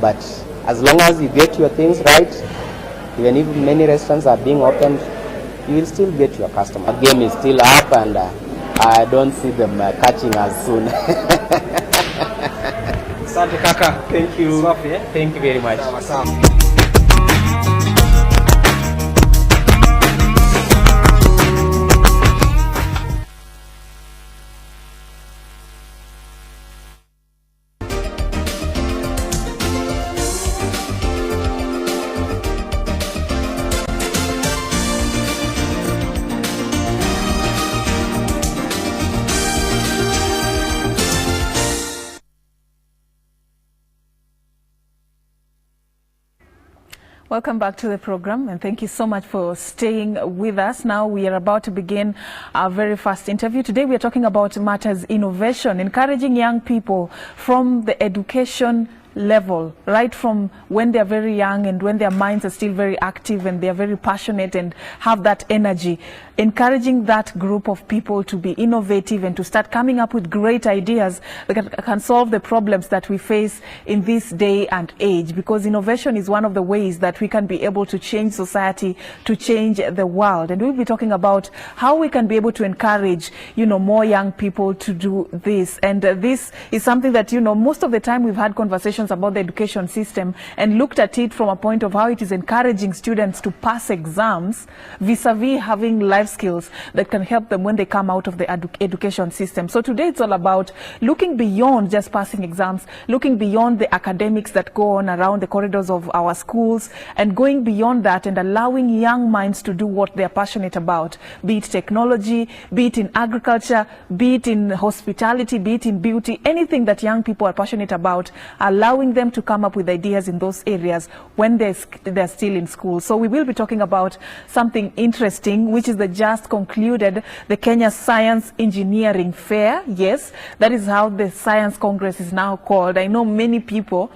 But as long as you get your things right, even if many restaurants are being opened, you will still get your customer. The game is still up, and I don't see them catching us soon. Asante kaka. Thank you. Swafi, eh? Thank you very much. Welcome back to the program, and thank you so much for staying with us. Now we are about to begin our very first interview. Today we are talking about matters innovation, encouraging young people from the education level, right from when they are very young and when their minds are still very active and they are very passionate and have that energy, encouraging that group of people to be innovative and to start coming up with great ideas that can solve the problems that we face in this day and age, because innovation is one of the ways that we can be able to change society, to change the world. And we'll be talking about how we can be able to encourage, more young people to do this. And this is something that, most of the time we've had conversations about the education system and looked at it from a point of how it is encouraging students to pass exams vis-a-vis having life skills that can help them when they come out of the education system. So today it's all about looking beyond just passing exams, looking beyond the academics that go on around the corridors of our schools, and going beyond that and allowing young minds to do what they're passionate about, be it technology, be it in agriculture, be it in hospitality, be it in beauty, anything that young people are passionate about, allowing them to come up with ideas in those areas when they're still in school. So we will be talking about something interesting, which is the just concluded the Kenya Science Engineering Fair. Yes, that is how the Science Congress is now called. I know many people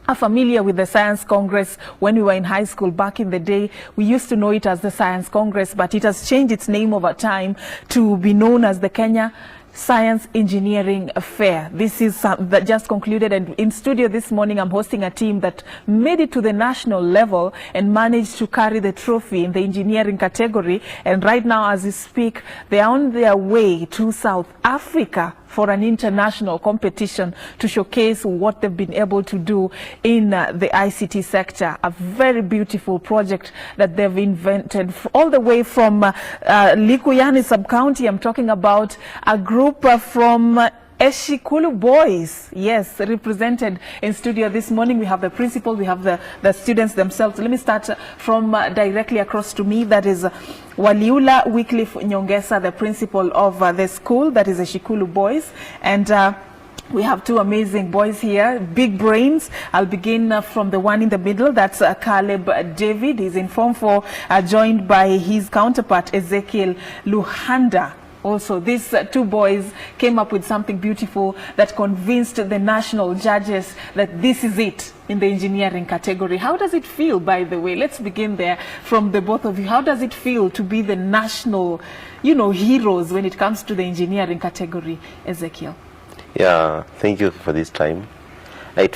are familiar with the Science Congress. When we were in high school back in the day, we used to know it as the Science Congress, but it has changed its name over time to be known as the Kenya Science Engineering Fair. This is that just concluded, and in studio this morning I'm hosting a team that made it to the national level and managed to carry the trophy in the engineering category. And right now as we speak, they are on their way to South Africa for an international competition to showcase what they've been able to do in the ICT sector. A very beautiful project that they've invented all the way from Likuyani sub-county. I'm talking about a group from Eshikulu boys, yes, represented in studio this morning. We have the principal, we have the students themselves. Let me start from directly across to me. That is Waliula Wycliffe Nyongesa, the principal of the school, that is Eshikulu boys. And we have two amazing boys here, big brains. I'll begin from the one in the middle. That's Caleb David. He's in Form 4, joined by his counterpart, Ezekiel Luhanda. Also, these two boys came up with something beautiful that convinced the national judges that this is it in the engineering category. How does it feel, by the way? Let's begin there from the both of you. How does it feel to be the national, heroes when it comes to the engineering category, Ezekiel? Yeah, thank you for this time. You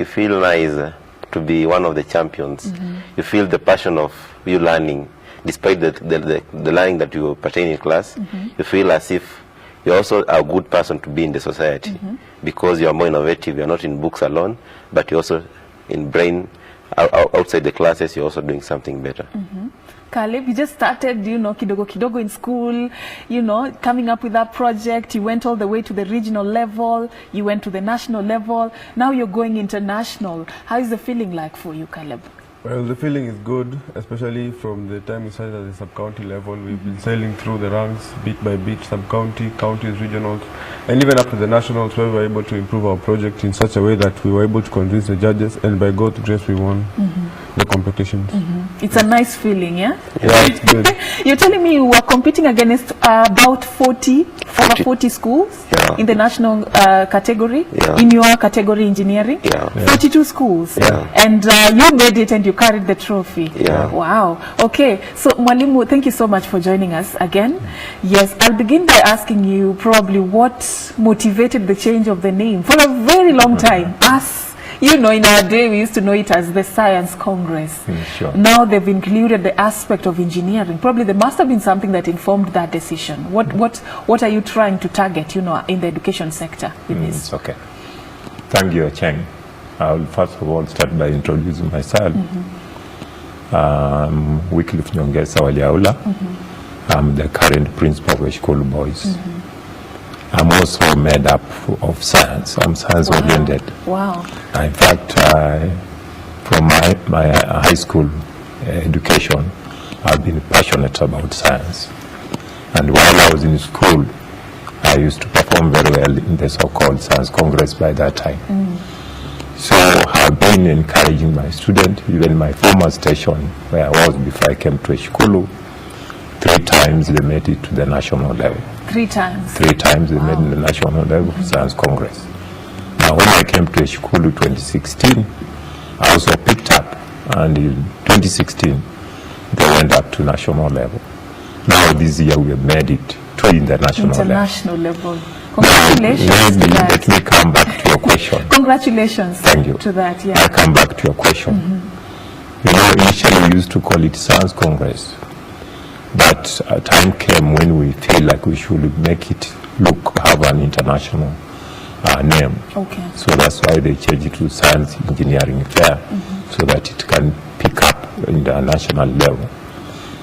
feel nice to be one of the champions. Mm-hmm. You feel the passion of you learning. Despite the learning that you pertain in class, mm-hmm. you feel as if you're also a good person to be in the society, mm-hmm. because you're more innovative. You're not in books alone, but you're also in brain. Outside the classes, you're also doing something better. Mm-hmm. Caleb, you just started, kidogo in school, coming up with that project. You went all the way to the regional level. You went to the national level. Now you're going international. How is the feeling like for you, Caleb? Well, the feeling is good, especially from the time we started at the sub-county level. We've been sailing through the ranks, bit by bit, sub-county, counties, regionals, and even up to the nationals, where we were able to improve our project in such a way that we were able to convince the judges, and by God's grace, we won the competitions. It's a nice feeling, yeah? Yeah, it's good. You're telling me you were competing against about 40 schools in the national category, in your category, engineering? 42 schools. And you made it and you carried the trophy. Wow. Okay. So, Mwalimu, thank you so much for joining us again. Yes, I'll begin by asking you probably what motivated the change of the name. For a very long time, us, You know, in our day, we used to know it as the Science Congress. Sure. Now they've included the aspect of engineering. Probably there must have been something that informed that decision. What are you trying to target, you know, in the education sector with this? Okay. Thank you, Achieng. I will first of all start by introducing myself. Wycliffe Nyongesa Waliaula. I'm the current principal of School Boys. I'm also made up of science. I'm science-oriented. Wow. In fact, from my high school education, I've been passionate about science. And while I was in school, I used to perform very well in the so-called Science Congress by that time. So I've been encouraging my students, even my former station where I was before I came to Eshikulu, 3 times they made it to the national level. 3 times? 3 times they made it to the national level for Science Congress. Now when I came to Eshikulu 2016, I also picked up, and in 2016 they went up to national level. Now this year we have made it to international level. Congratulations to that. Let me come back to your question. Congratulations. Thank you. To that, yeah. I'll come back to your question. You know, initially we used to call it Science Congress, but a time came when we feel like we should make it have an international name. Okay. So that's why they changed it to Science Engineering Fair, so that it can pick up in the national level.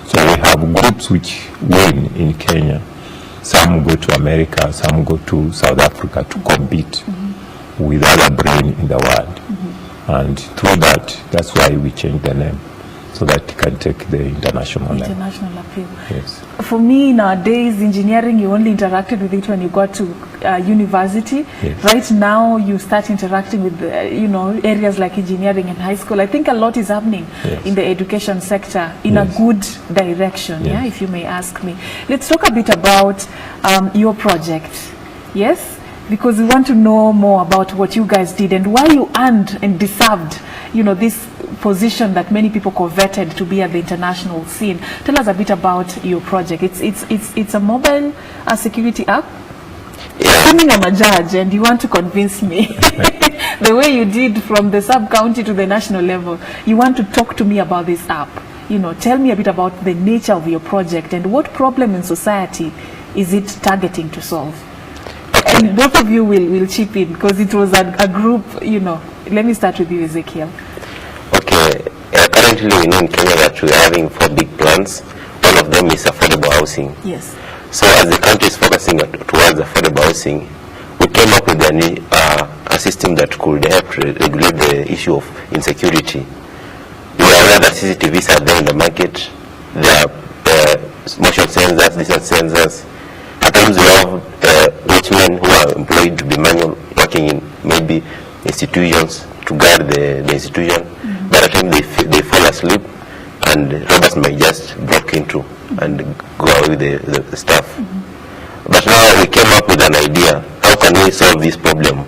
So we have groups which win in Kenya. Some go to America, some go to South Africa to compete with other brain in the world. And through that, that's why we changed the name, so that it can take the international level. International appeal. Yes. For me, nowadays, engineering, you only interacted with it when you got to university. Yes. Right now, you start interacting with, you know, areas like engineering in high school. I think a lot is happening in the education sector in a good direction, yeah, if you may ask me. Let's talk a bit about your project, yes? Because we want to know more about what you guys did and why you earned and deserved, you know, this position that many people coveted to be at the international scene. Tell us a bit about your project. It's a mobile security app. Assuming I'm a judge and you want to convince me the way you did from the sub-county to the national level, you want to talk to me about this app. You know, tell me a bit about the nature of your project and what problem in society is it targeting to solve. And both of you will chip in because it was a group, you know. Let me start with you, Ezekiel. Okay, currently we know in Kenya that we are having 4 big plans. One of them is affordable housing. Yes. So as the country is focusing towards affordable housing, we came up with a system that could help regulate the issue of insecurity. We are aware that CCTVs are there in the market. There are motion sensors, distance sensors. At times we have watchmen who are employed to be manual, working in maybe institutions to guard the institution. But at times they fall asleep and robbers might just break into and go away with the stuff. But now we came up with an idea. How can we solve this problem?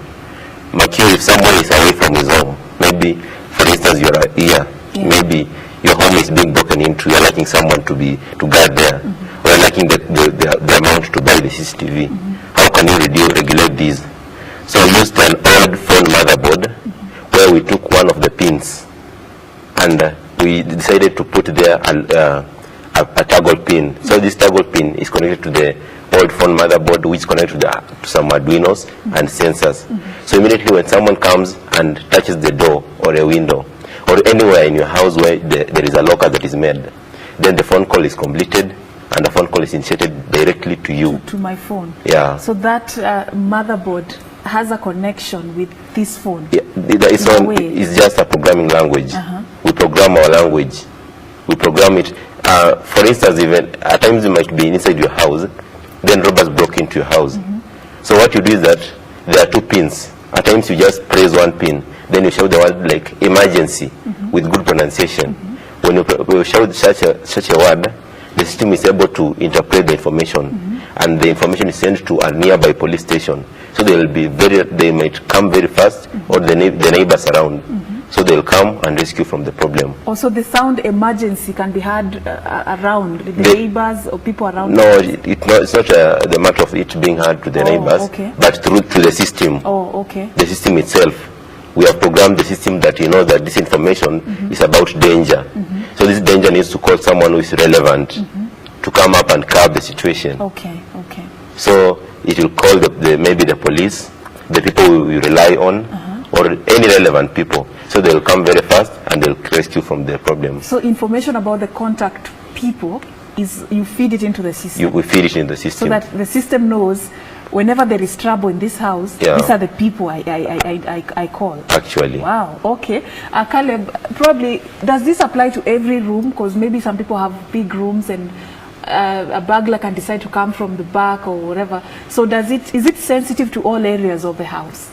Makio, if someone is away from his home, maybe, for instance, you're here, maybe your home is being broken into, you're lacking someone to guard there, or you're lacking the amount to buy the CCTV. How can you regulate these? So we used an old phone motherboard where we took one of the pins and we decided to put there a toggle pin. So this toggle pin is connected to the old phone motherboard, which is connected to some Arduinos and sensors. So immediately when someone comes and touches the door or a window or anywhere in your house where there is a locker that is made, then the phone call is completed and the phone call is initiated directly to you. To my phone. Yeah. So that motherboard has a connection with this phone. Yeah, it's just a programming language. We program our language. We program it. For instance, even at times you might be inside your house, then robbers broke into your house. So what you do is that there are 2 pins. At times you just press one pin, then you shout the word like emergency with good pronunciation. When you shout such a word, the system is able to interpret the information, and the information is sent to a nearby police station. So they might come very fast, or the neighbors around. So they'll come and rescue from the problem. Also, the sound emergency can be heard around the neighbors or people around? No, it's not the matter of it being heard to the neighbors, but through to the system. Oh, okay. The system itself we have programmed the system that you know that this information is about danger. So this danger needs to call someone who is relevant to come up and curb the situation. Okay, okay. So it will call maybe the police, the people we rely on, or any relevant people. So they will come very fast and they'll rescue from the problem. So information about the contact people is you feed it into the system. We feed it in the system. So that the system knows whenever there is trouble in this house, these are the people I call. Actually. Wow, okay. Caleb, probably, does this apply to every room? Because maybe some people have big rooms and a burglar can decide to come from the back or whatever. So is it sensitive to all areas of the house?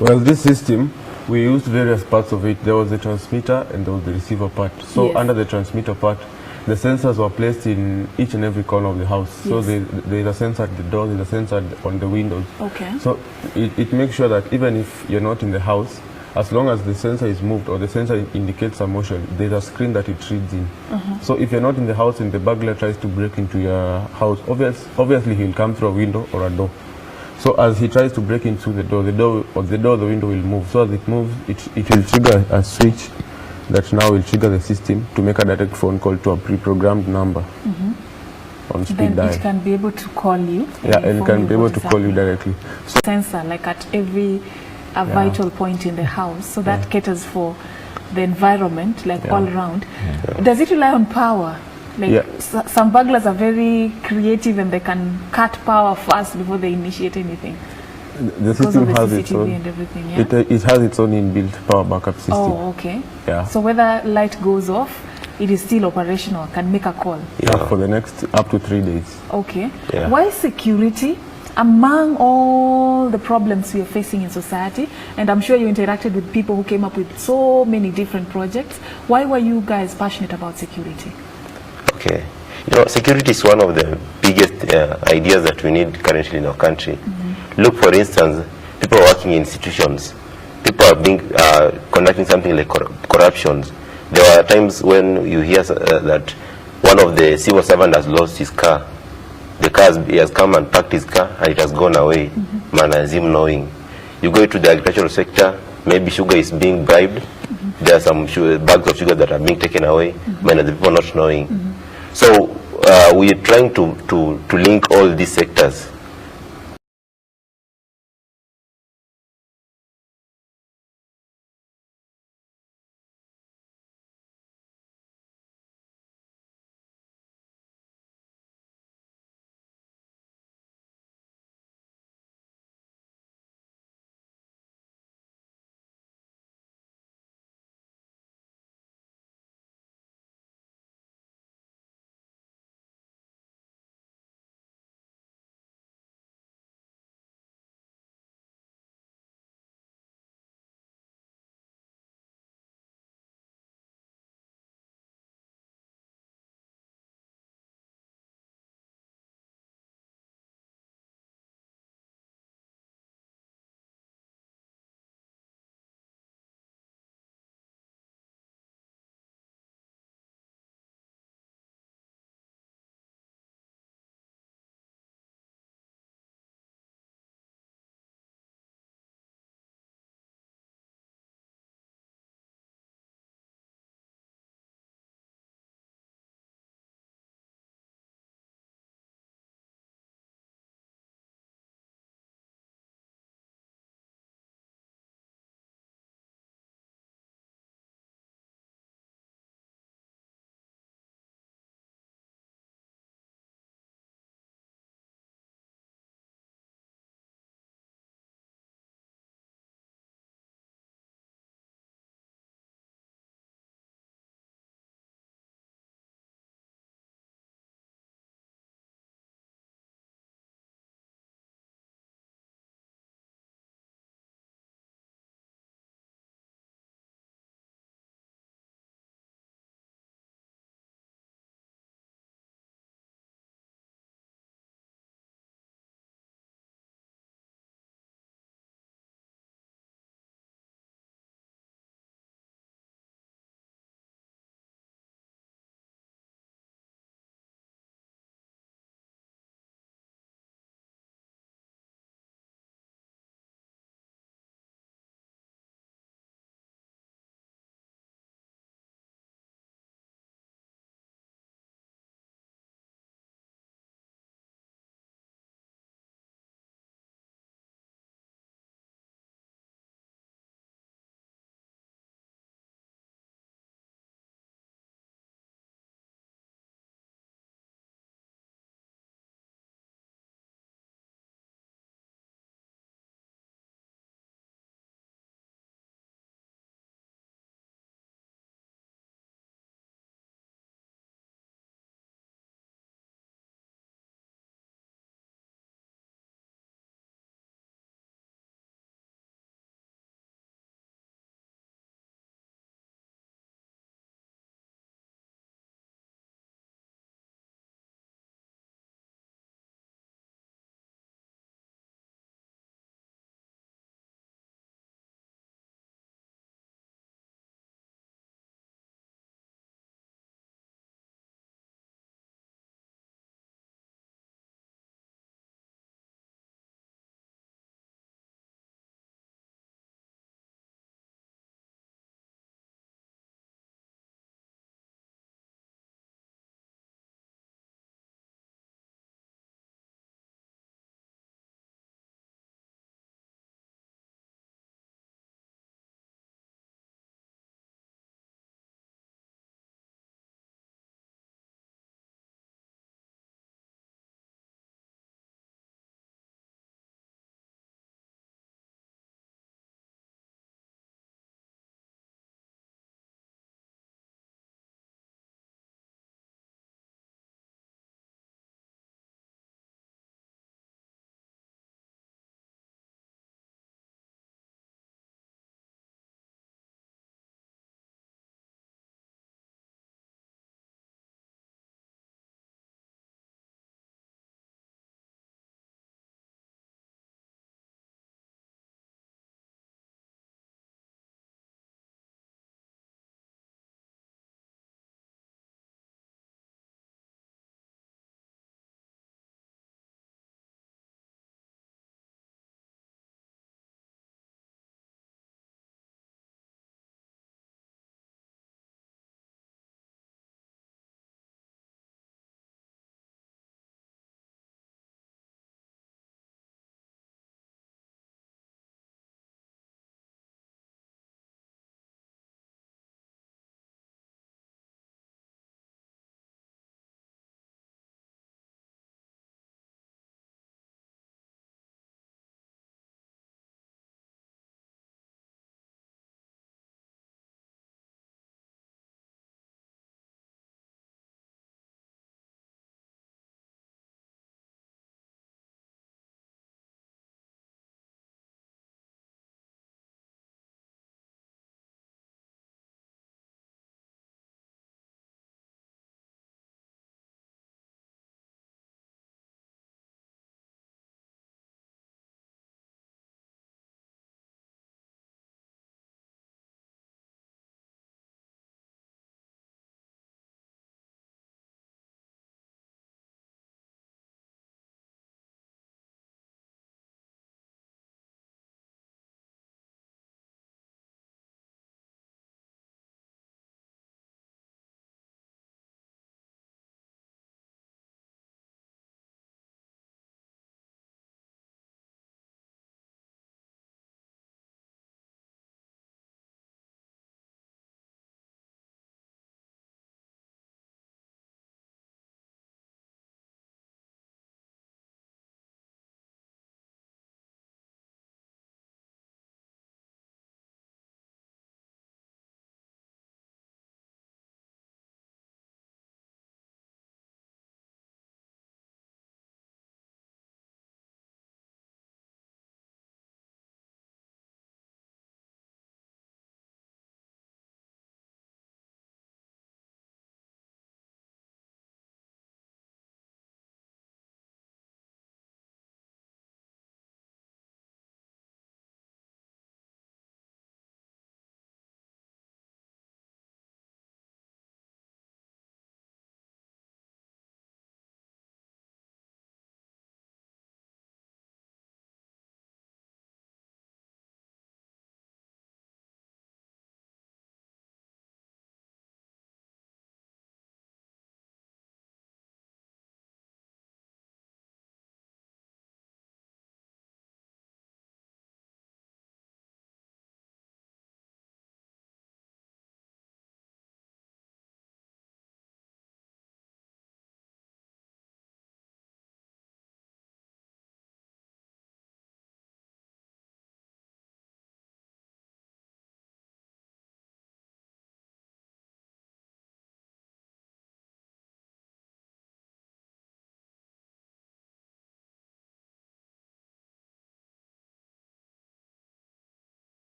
Well, this system, we used various parts of it. There was the transmitter and there was the receiver part. So under the transmitter part, the sensors were placed in each and every corner of the house. So there is a sensor at the door, there is a sensor on the windows. Okay. So it makes sure that even if you're not in the house, as long as the sensor is moved or the sensor indicates a motion, there's a screen that it reads in. So if you're not in the house and the burglar tries to break into your house, obviously he'll come through a window or a door. So as he tries to break into the window will move. So as it moves, it will trigger a switch that now will trigger the system to make a direct phone call to a pre-programmed number on speed then dial. It can be able to call you. Yeah, and it can be able to call you directly. So sensor like at every vital point in the house, so that caters for the environment, like all around. Does it rely on power? Like some burglars are very creative and they can cut power fast before they initiate anything. The system has its own. And everything, it has its own inbuilt power backup system. Oh, okay. Yeah. So whether light goes off, it is still operational, can make a call. Yeah, for the next up to 3 days. Okay. Yeah. Why security among all the problems we are facing in society? And I'm sure you interacted with people who came up with so many different projects. Why were you guys passionate about security? Okay. You know, security is one of the biggest ideas that we need currently in our country. Look, for instance, people working in institutions. People are being conducting something like corruptions. There are times when you hear that one of the civil servants has lost his car. He has come and packed his car and it has gone away, man as him knowing. You go into the agricultural sector, maybe sugar is being bribed. There are some bags of sugar that are being taken away, man as the people not knowing. So we are trying to link all these sectors